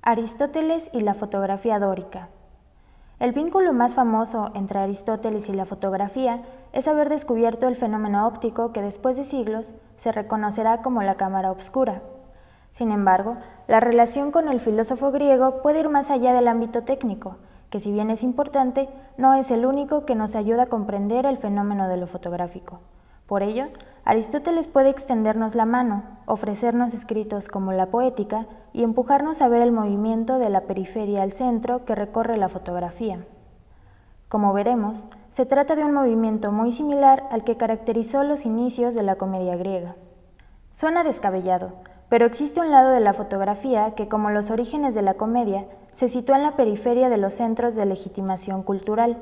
Aristóteles y la fotografía dórica. El vínculo más famoso entre Aristóteles y la fotografía es haber descubierto el fenómeno óptico que después de siglos se reconocerá como la cámara obscura. Sin embargo, la relación con el filósofo griego puede ir más allá del ámbito técnico, que si bien es importante, no es el único que nos ayuda a comprender el fenómeno de lo fotográfico. Por ello, Aristóteles puede extendernos la mano, ofrecernos escritos como la Poética y empujarnos a ver el movimiento de la periferia al centro que recorre la fotografía. Como veremos, se trata de un movimiento muy similar al que caracterizó los inicios de la comedia griega. Suena descabellado, pero existe un lado de la fotografía que, como los orígenes de la comedia, se sitúa en la periferia de los centros de legitimación cultural.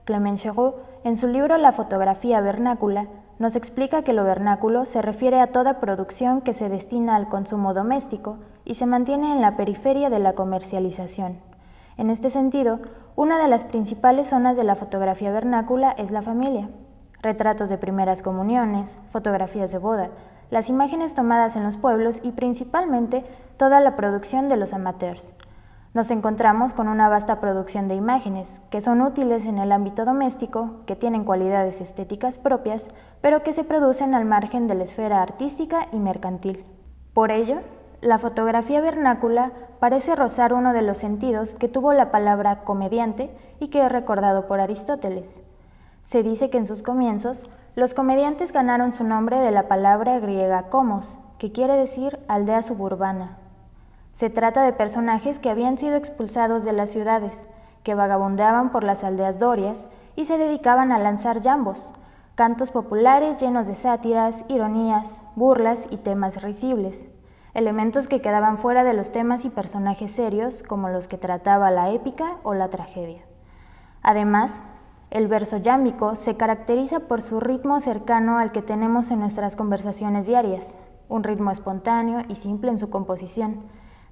Clément Chérot, en su libro La fotografía vernácula, nos explica que lo vernáculo se refiere a toda producción que se destina al consumo doméstico y se mantiene en la periferia de la comercialización. En este sentido, una de las principales zonas de la fotografía vernácula es la familia. Retratos de primeras comuniones, fotografías de boda, las imágenes tomadas en los pueblos y principalmente toda la producción de los amateurs. Nos encontramos con una vasta producción de imágenes, que son útiles en el ámbito doméstico, que tienen cualidades estéticas propias, pero que se producen al margen de la esfera artística y mercantil. Por ello, la fotografía vernácula parece rozar uno de los sentidos que tuvo la palabra comediante y que es recordado por Aristóteles. Se dice que en sus comienzos, los comediantes ganaron su nombre de la palabra griega komos, que quiere decir aldea suburbana. Se trata de personajes que habían sido expulsados de las ciudades, que vagabundeaban por las aldeas dorias y se dedicaban a lanzar yambos, cantos populares llenos de sátiras, ironías, burlas y temas risibles, elementos que quedaban fuera de los temas y personajes serios como los que trataba la épica o la tragedia. Además, el verso yámbico se caracteriza por su ritmo cercano al que tenemos en nuestras conversaciones diarias, un ritmo espontáneo y simple en su composición,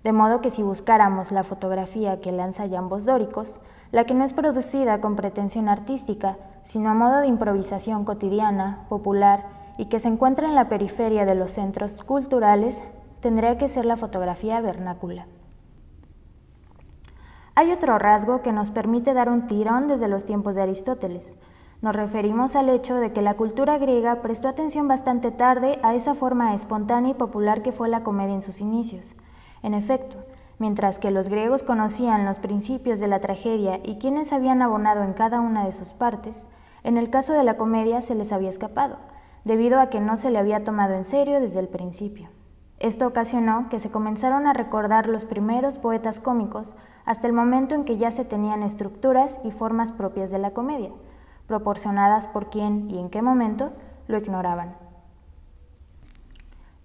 de modo que si buscáramos la fotografía que lanza yambos dóricos, la que no es producida con pretensión artística, sino a modo de improvisación cotidiana, popular y que se encuentra en la periferia de los centros culturales, tendría que ser la fotografía vernácula. Hay otro rasgo que nos permite dar un tirón desde los tiempos de Aristóteles. Nos referimos al hecho de que la cultura griega prestó atención bastante tarde a esa forma espontánea y popular que fue la comedia en sus inicios. En efecto, mientras que los griegos conocían los principios de la tragedia y quienes habían abonado en cada una de sus partes, en el caso de la comedia se les había escapado, debido a que no se le había tomado en serio desde el principio. Esto ocasionó que se comenzaron a recordar los primeros poetas cómicos hasta el momento en que ya se tenían estructuras y formas propias de la comedia, proporcionadas por quién y en qué momento lo ignoraban.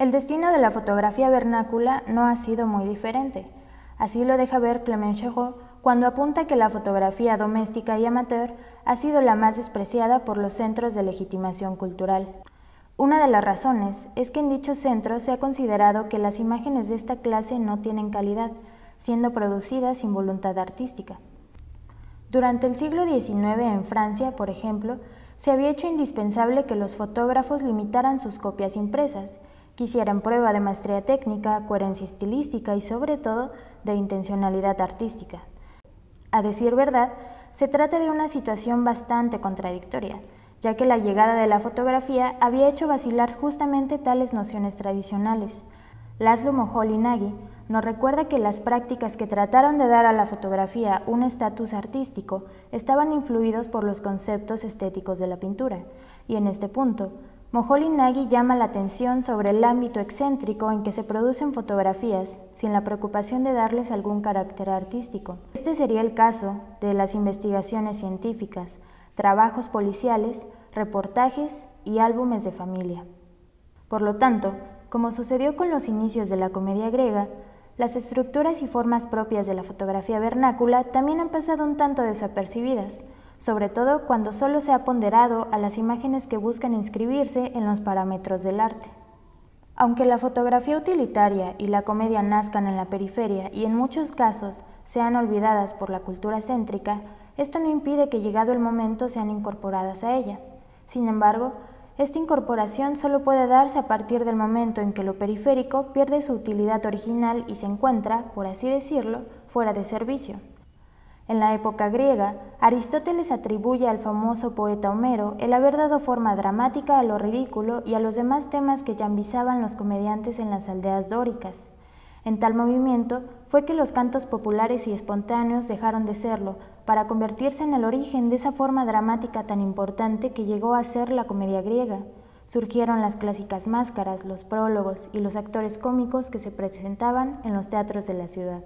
El destino de la fotografía vernácula no ha sido muy diferente. Así lo deja ver Clément Chérot cuando apunta que la fotografía doméstica y amateur ha sido la más despreciada por los centros de legitimación cultural. Una de las razones es que en dichos centros se ha considerado que las imágenes de esta clase no tienen calidad, siendo producidas sin voluntad artística. Durante el siglo XIX en Francia, por ejemplo, se había hecho indispensable que los fotógrafos limitaran sus copias impresas, que hicieran prueba de maestría técnica, coherencia estilística y sobre todo de intencionalidad artística. A decir verdad, se trata de una situación bastante contradictoria, ya que la llegada de la fotografía había hecho vacilar justamente tales nociones tradicionales. Laszlo Moholy-Nagy nos recuerda que las prácticas que trataron de dar a la fotografía un estatus artístico estaban influidos por los conceptos estéticos de la pintura, y en este punto, Moholy-Nagy llama la atención sobre el ámbito excéntrico en que se producen fotografías sin la preocupación de darles algún carácter artístico. Este sería el caso de las investigaciones científicas, trabajos policiales, reportajes y álbumes de familia. Por lo tanto, como sucedió con los inicios de la comedia griega, las estructuras y formas propias de la fotografía vernácula también han pasado un tanto desapercibidas, sobre todo cuando solo se ha ponderado a las imágenes que buscan inscribirse en los parámetros del arte. Aunque la fotografía utilitaria y la comedia nazcan en la periferia y en muchos casos sean olvidadas por la cultura céntrica, esto no impide que llegado el momento sean incorporadas a ella. Sin embargo, Esta incorporación solo puede darse a partir del momento en que lo periférico pierde su utilidad original y se encuentra, por así decirlo, fuera de servicio. En la época griega, Aristóteles atribuye al famoso poeta Homero el haber dado forma dramática a lo ridículo y a los demás temas que llambizaban los comediantes en las aldeas dóricas. En tal movimiento fue que los cantos populares y espontáneos dejaron de serlo, para convertirse en el origen de esa forma dramática tan importante que llegó a ser la comedia griega. Surgieron las clásicas máscaras, los prólogos y los actores cómicos que se presentaban en los teatros de la ciudad.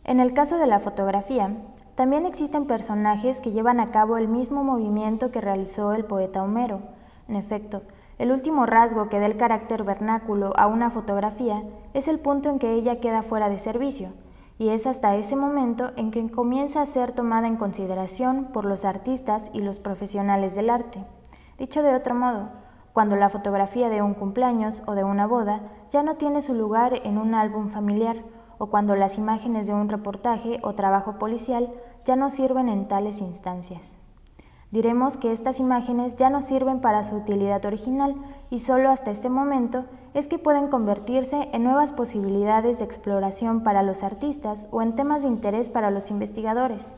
En el caso de la fotografía, también existen personajes que llevan a cabo el mismo movimiento que realizó el poeta Homero. En efecto, el último rasgo que da el carácter vernáculo a una fotografía es el punto en que ella queda fuera de servicio, y es hasta ese momento en que comienza a ser tomada en consideración por los artistas y los profesionales del arte. Dicho de otro modo, cuando la fotografía de un cumpleaños o de una boda ya no tiene su lugar en un álbum familiar, o cuando las imágenes de un reportaje o trabajo policial ya no sirven en tales instancias. Diremos que estas imágenes ya no sirven para su utilidad original y solo hasta este momento es que pueden convertirse en nuevas posibilidades de exploración para los artistas o en temas de interés para los investigadores.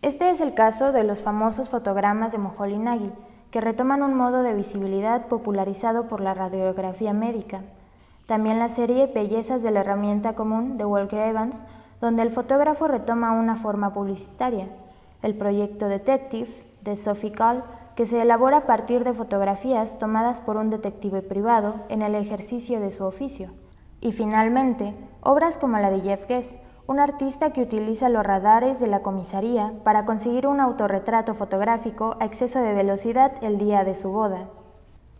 Este es el caso de los famosos fotogramas de Moholy-Nagy, que retoman un modo de visibilidad popularizado por la radiografía médica. También la serie Bellezas de la herramienta común de Walker Evans, donde el fotógrafo retoma una forma publicitaria. El proyecto Detective de Sophie Calle, que se elabora a partir de fotografías tomadas por un detective privado en el ejercicio de su oficio. Y finalmente, obras como la de Jeff Guess, un artista que utiliza los radares de la comisaría para conseguir un autorretrato fotográfico a exceso de velocidad el día de su boda.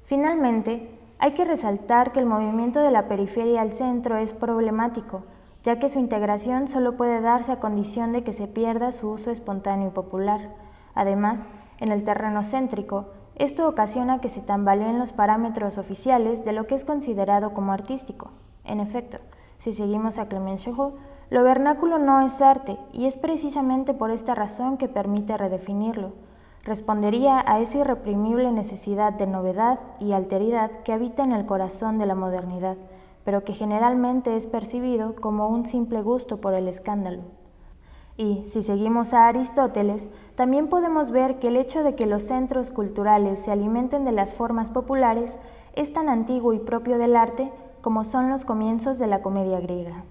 Finalmente, hay que resaltar que el movimiento de la periferia al centro es problemático, ya que su integración solo puede darse a condición de que se pierda su uso espontáneo y popular. Además, en el terreno céntrico, esto ocasiona que se tambaleen los parámetros oficiales de lo que es considerado como artístico. En efecto, si seguimos a Clément Choraux, lo vernáculo no es arte, y es precisamente por esta razón que permite redefinirlo. Respondería a esa irreprimible necesidad de novedad y alteridad que habita en el corazón de la modernidad, pero que generalmente es percibido como un simple gusto por el escándalo. Y, si seguimos a Aristóteles, también podemos ver que el hecho de que los centros culturales se alimenten de las formas populares es tan antiguo y propio del arte como son los comienzos de la comedia griega.